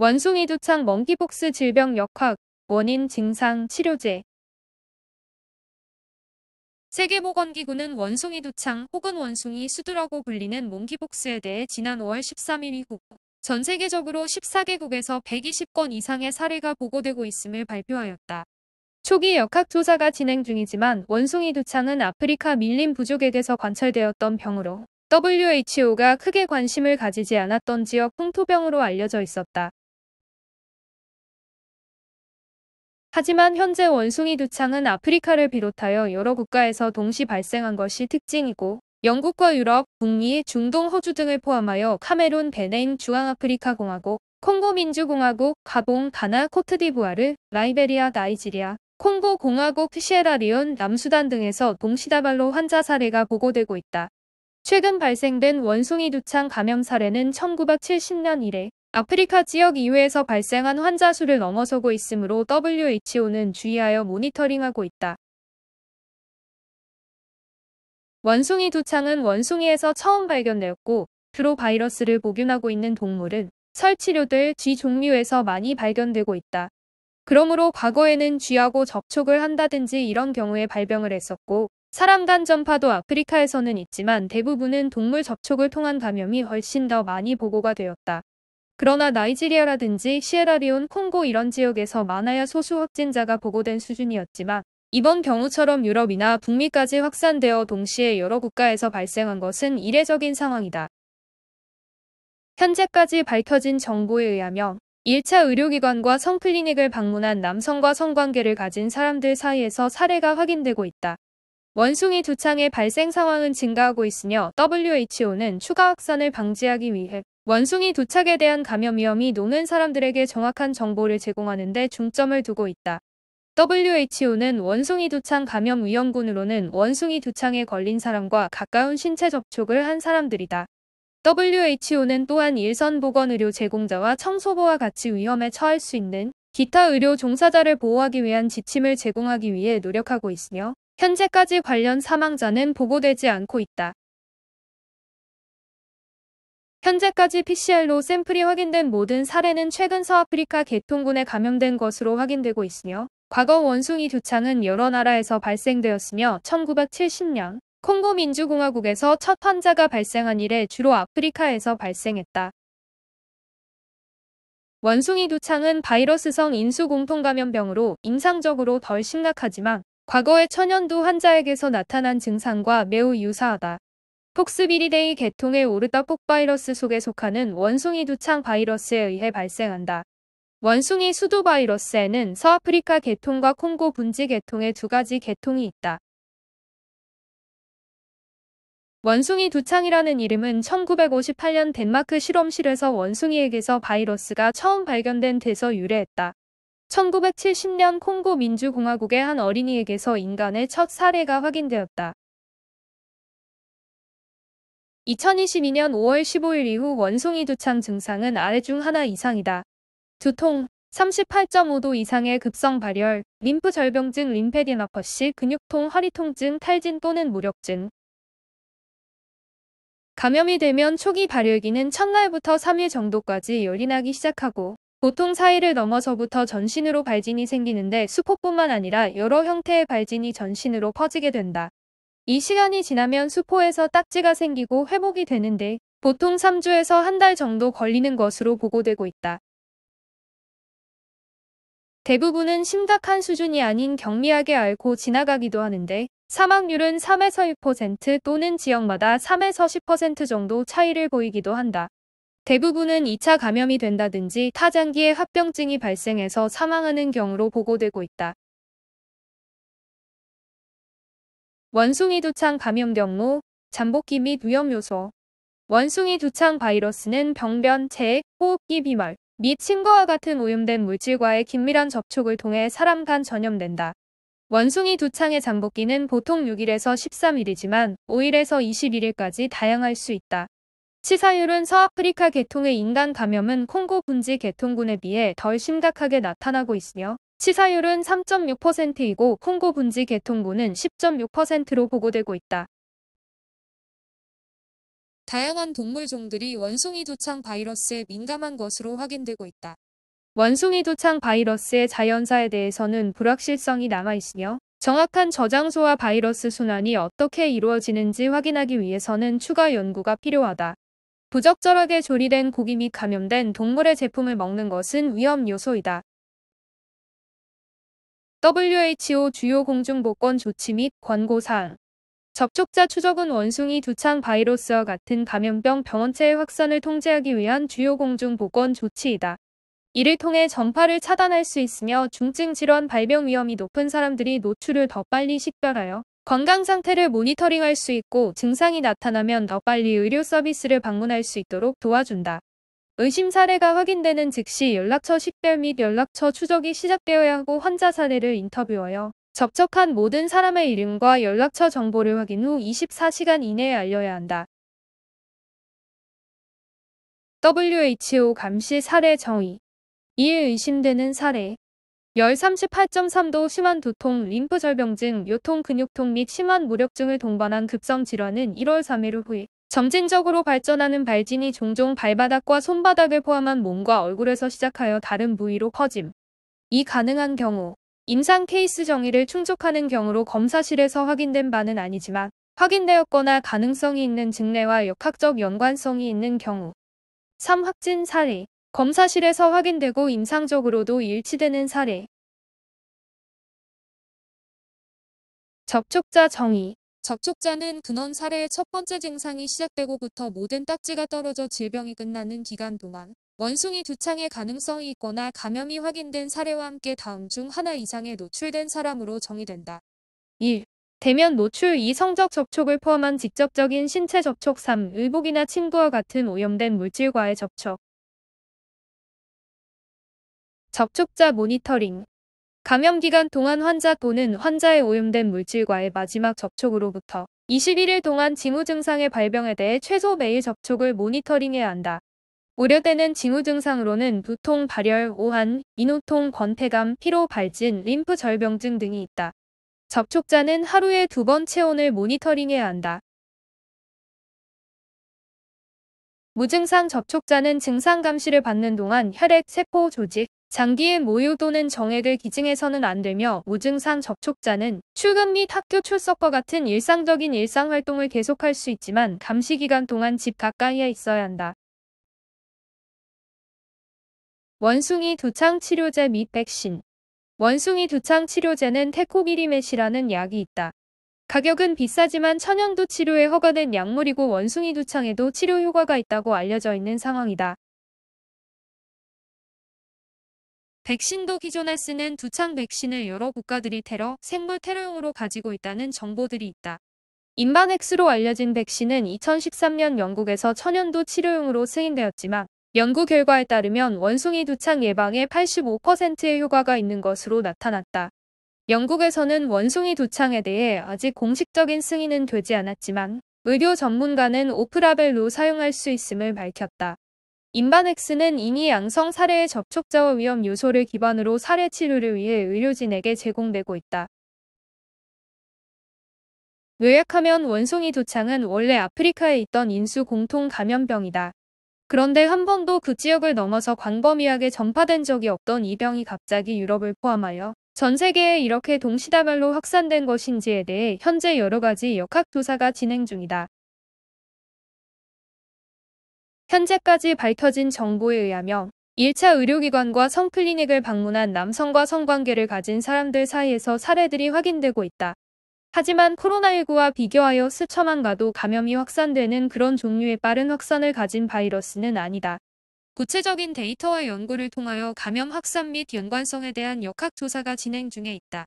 원숭이 두창 멍키폭스 질병 역학, 원인 증상 치료제. 세계보건기구는 원숭이 두창 혹은 원숭이 수두라고 불리는 몽키폭스에 대해 지난 5월 13일 이후 전 세계적으로 14개국에서 120건 이상의 사례가 보고되고 있음을 발표하였다. 초기 역학 조사가 진행 중이지만 원숭이 두창은 아프리카 밀림 부족에게서 관찰되었던 병으로 WHO가 크게 관심을 가지지 않았던 지역 풍토병으로 알려져 있었다. 하지만 현재 원숭이 두창은 아프리카를 비롯하여 여러 국가에서 동시 발생한 것이 특징이고 영국과 유럽, 북미, 중동, 호주 등을 포함하여 카메룬, 베네인, 중앙아프리카 공화국, 콩고 민주공화국, 가봉, 가나, 코트디부아르, 라이베리아, 나이지리아, 콩고 공화국, 시에라리온, 남수단 등에서 동시다발로 환자 사례가 보고되고 있다. 최근 발생된 원숭이 두창 감염 사례는 1970년 이래 아프리카 지역 이외에서 발생한 환자 수를 넘어서고 있으므로 WHO는 주의하여 모니터링하고 있다. 원숭이 두창은 원숭이에서 처음 발견되었고 주로 바이러스를 복균하고 있는 동물은 설치류들 쥐 종류에서 많이 발견되고 있다. 그러므로 과거에는 쥐하고 접촉을 한다든지 이런 경우에 발병을 했었고 사람 간 전파도 아프리카에서는 있지만 대부분은 동물 접촉을 통한 감염이 훨씬 더 많이 보고가 되었다. 그러나 나이지리아라든지 시에라리온, 콩고 이런 지역에서 많아야 소수 확진자가 보고된 수준이었지만 이번 경우처럼 유럽이나 북미까지 확산되어 동시에 여러 국가에서 발생한 것은 이례적인 상황이다. 현재까지 밝혀진 정보에 의하면 1차 의료기관과 성클리닉을 방문한 남성과 성관계를 가진 사람들 사이에서 사례가 확인되고 있다. 원숭이 두창의 발생 상황은 증가하고 있으며 WHO는 추가 확산을 방지하기 위해 원숭이 두창에 대한 감염 위험이 높은 사람들에게 정확한 정보를 제공하는 데 중점을 두고 있다. WHO는 원숭이 두창 감염 위험군으로는 원숭이 두창에 걸린 사람과 가까운 신체 접촉을 한 사람들이다. WHO는 또한 일선 보건의료 제공자와 청소부와 같이 위험에 처할 수 있는 기타 의료 종사자를 보호하기 위한 지침을 제공하기 위해 노력하고 있으며 현재까지 관련 사망자는 보고되지 않고 있다. 현재까지 PCR로 샘플이 확인된 모든 사례는 최근 서아프리카 계통군에 감염된 것으로 확인되고 있으며 과거 원숭이 두창은 여러 나라에서 발생되었으며 1970년 콩고 민주공화국에서 첫 환자가 발생한 이래 주로 아프리카에서 발생했다. 원숭이 두창은 바이러스성 인수공통감염병으로 임상적으로 덜 심각하지만 과거의 천연두 환자에게서 나타난 증상과 매우 유사하다. 폭스비리데이 계통의 오르다폭 바이러스 속에 속하는 원숭이 두창 바이러스에 의해 발생한다. 원숭이 수두 바이러스에는 서아프리카 계통과 콩고 분지 계통의 두 가지 계통이 있다. 원숭이 두창이라는 이름은 1958년 덴마크 실험실에서 원숭이에게서 바이러스가 처음 발견된 데서 유래했다. 1970년 콩고 민주공화국의 한 어린이에게서 인간의 첫 사례가 확인되었다. 2022년 5월 15일 이후 원숭이 두창 증상은 아래 중 하나 이상이다. 두통, 38.5도 이상의 급성 발열, 림프 절병증 림페디너퍼시, 근육통, 허리 통증, 탈진 또는 무력증. 감염이 되면 초기 발열기는 첫날부터 3일 정도까지 열이 나기 시작하고 보통 4일을 넘어서부터 전신으로 발진이 생기는데 수포뿐만 아니라 여러 형태의 발진이 전신으로 퍼지게 된다. 이 시간이 지나면 수포에서 딱지가 생기고 회복이 되는데 보통 3주에서 한 달 정도 걸리는 것으로 보고되고 있다. 대부분은 심각한 수준이 아닌 경미하게 앓고 지나가기도 하는데 사망률은 3에서 6% 또는 지역마다 3에서 10% 정도 차이를 보이기도 한다. 대부분은 2차 감염이 된다든지 타장기에 합병증이 발생해서 사망하는 경우로 보고되고 있다. 원숭이 두창 감염 경로, 잠복기 및 위험 요소. 원숭이 두창 바이러스는 병변, 체액, 호흡기 비말 및 침과 같은 오염된 물질과의 긴밀한 접촉을 통해 사람 간 전염된다. 원숭이 두창의 잠복기는 보통 6일에서 13일이지만 5일에서 21일까지 다양할 수 있다. 치사율은 서아프리카 계통의 인간 감염은 콩고 분지 계통군에 비해 덜 심각하게 나타나고 있으며 치사율은 3.6%이고 콩고 분지 계통군은 10.6%로 보고되고 있다. 다양한 동물 종들이 원숭이 두창 바이러스에 민감한 것으로 확인되고 있다. 원숭이 두창 바이러스의 자연사에 대해서는 불확실성이 남아있으며 정확한 저장소와 바이러스 순환이 어떻게 이루어지는지 확인하기 위해서는 추가 연구가 필요하다. 부적절하게 조리된 고기 및 감염된 동물의 제품을 먹는 것은 위험 요소이다. WHO 주요 공중보건 조치 및 권고사항. 접촉자 추적은 원숭이 두창 바이러스와 같은 감염병 병원체의 확산을 통제하기 위한 주요 공중보건 조치이다. 이를 통해 전파를 차단할 수 있으며 중증 질환 발병 위험이 높은 사람들이 노출을 더 빨리 식별하여 건강 상태를 모니터링할 수 있고 증상이 나타나면 더 빨리 의료 서비스를 방문할 수 있도록 도와준다. 의심 사례가 확인되는 즉시 연락처 식별 및 연락처 추적이 시작되어야 하고 환자 사례를 인터뷰하여 접촉한 모든 사람의 이름과 연락처 정보를 확인 후 24시간 이내에 알려야 한다. WHO 감시 사례 정의. 이에 의심되는 사례. 열 38.3도 심한 두통, 림프절병증, 요통, 근육통 및 심한 무력증을 동반한 급성 질환은 1월 3일 후에 점진적으로 발전하는 발진이 종종 발바닥과 손바닥을 포함한 몸과 얼굴에서 시작하여 다른 부위로 퍼짐. 이 가능한 경우 임상 케이스 정의를 충족하는 경우로 검사실에서 확인된 바는 아니지만 확인되었거나 가능성이 있는 증례와 역학적 연관성이 있는 경우. 3. 확진 사례. 검사실에서 확인되고 임상적으로도 일치되는 사례. 접촉자 정의. 접촉자는 근원 사례의 첫 번째 증상이 시작되고부터 모든 딱지가 떨어져 질병이 끝나는 기간 동안 원숭이 두창의 가능성이 있거나 감염이 확인된 사례와 함께 다음 중 하나 이상에 노출된 사람으로 정의된다. 1. 대면 노출 2. 성적 접촉을 포함한 직접적인 신체 접촉 3. 의복이나 침구와 같은 오염된 물질과의 접촉. 접촉자 모니터링. 감염 기간 동안 환자 또는 환자의 오염된 물질과의 마지막 접촉으로부터 21일 동안 징후 증상의 발병에 대해 최소 매일 접촉을 모니터링해야 한다. 우려되는 징후 증상으로는 두통, 발열, 오한, 인후통, 권태감, 피로, 발진, 림프 절병증 등이 있다. 접촉자는 하루에 2번 체온을 모니터링해야 한다. 무증상 접촉자는 증상 감시를 받는 동안 혈액, 세포, 조직, 장기의 모유 또는 정액을 기증해서는 안 되며 무증상 접촉자는 출근 및 학교 출석과 같은 일상적인 일상활동을 계속할 수 있지만 감시 기간 동안 집 가까이에 있어야 한다. 원숭이 두창 치료제 및 백신. 원숭이 두창 치료제는 테코비리맷이라는 약이 있다. 가격은 비싸지만 천연두 치료에 허가된 약물이고 원숭이 두창에도 치료 효과가 있다고 알려져 있는 상황이다. 백신도 기존에 쓰는 두창 백신을 여러 국가들이 테러, 생물 테러용으로 가지고 있다는 정보들이 있다. 인반엑스로 알려진 백신은 2013년 영국에서 천연두 치료용으로 승인되었지만 연구 결과에 따르면 원숭이 두창 예방에 85%의 효과가 있는 것으로 나타났다. 영국에서는 원숭이 두창에 대해 아직 공식적인 승인은 되지 않았지만 의료 전문가는 오프라벨로 사용할 수 있음을 밝혔다. 인반엑스는 이미 양성 사례의 접촉자와 위험 요소를 기반으로 사례 치료를 위해 의료진에게 제공되고 있다. 요약하면 원숭이 두창은 원래 아프리카에 있던 인수 공통 감염병이다. 그런데 한 번도 그 지역을 넘어서 광범위하게 전파된 적이 없던 이 병이 갑자기 유럽을 포함하여 전 세계에 이렇게 동시다발로 확산된 것인지에 대해 현재 여러 가지 역학조사가 진행 중이다. 현재까지 밝혀진 정보에 의하면 1차 의료기관과 성클리닉을 방문한 남성과 성관계를 가진 사람들 사이에서 사례들이 확인되고 있다. 하지만 코로나19와 비교하여 스쳐만 가도 감염이 확산되는 그런 종류의 빠른 확산을 가진 바이러스는 아니다. 구체적인 데이터와 연구를 통하여 감염 확산 및 연관성에 대한 역학조사가 진행 중에 있다.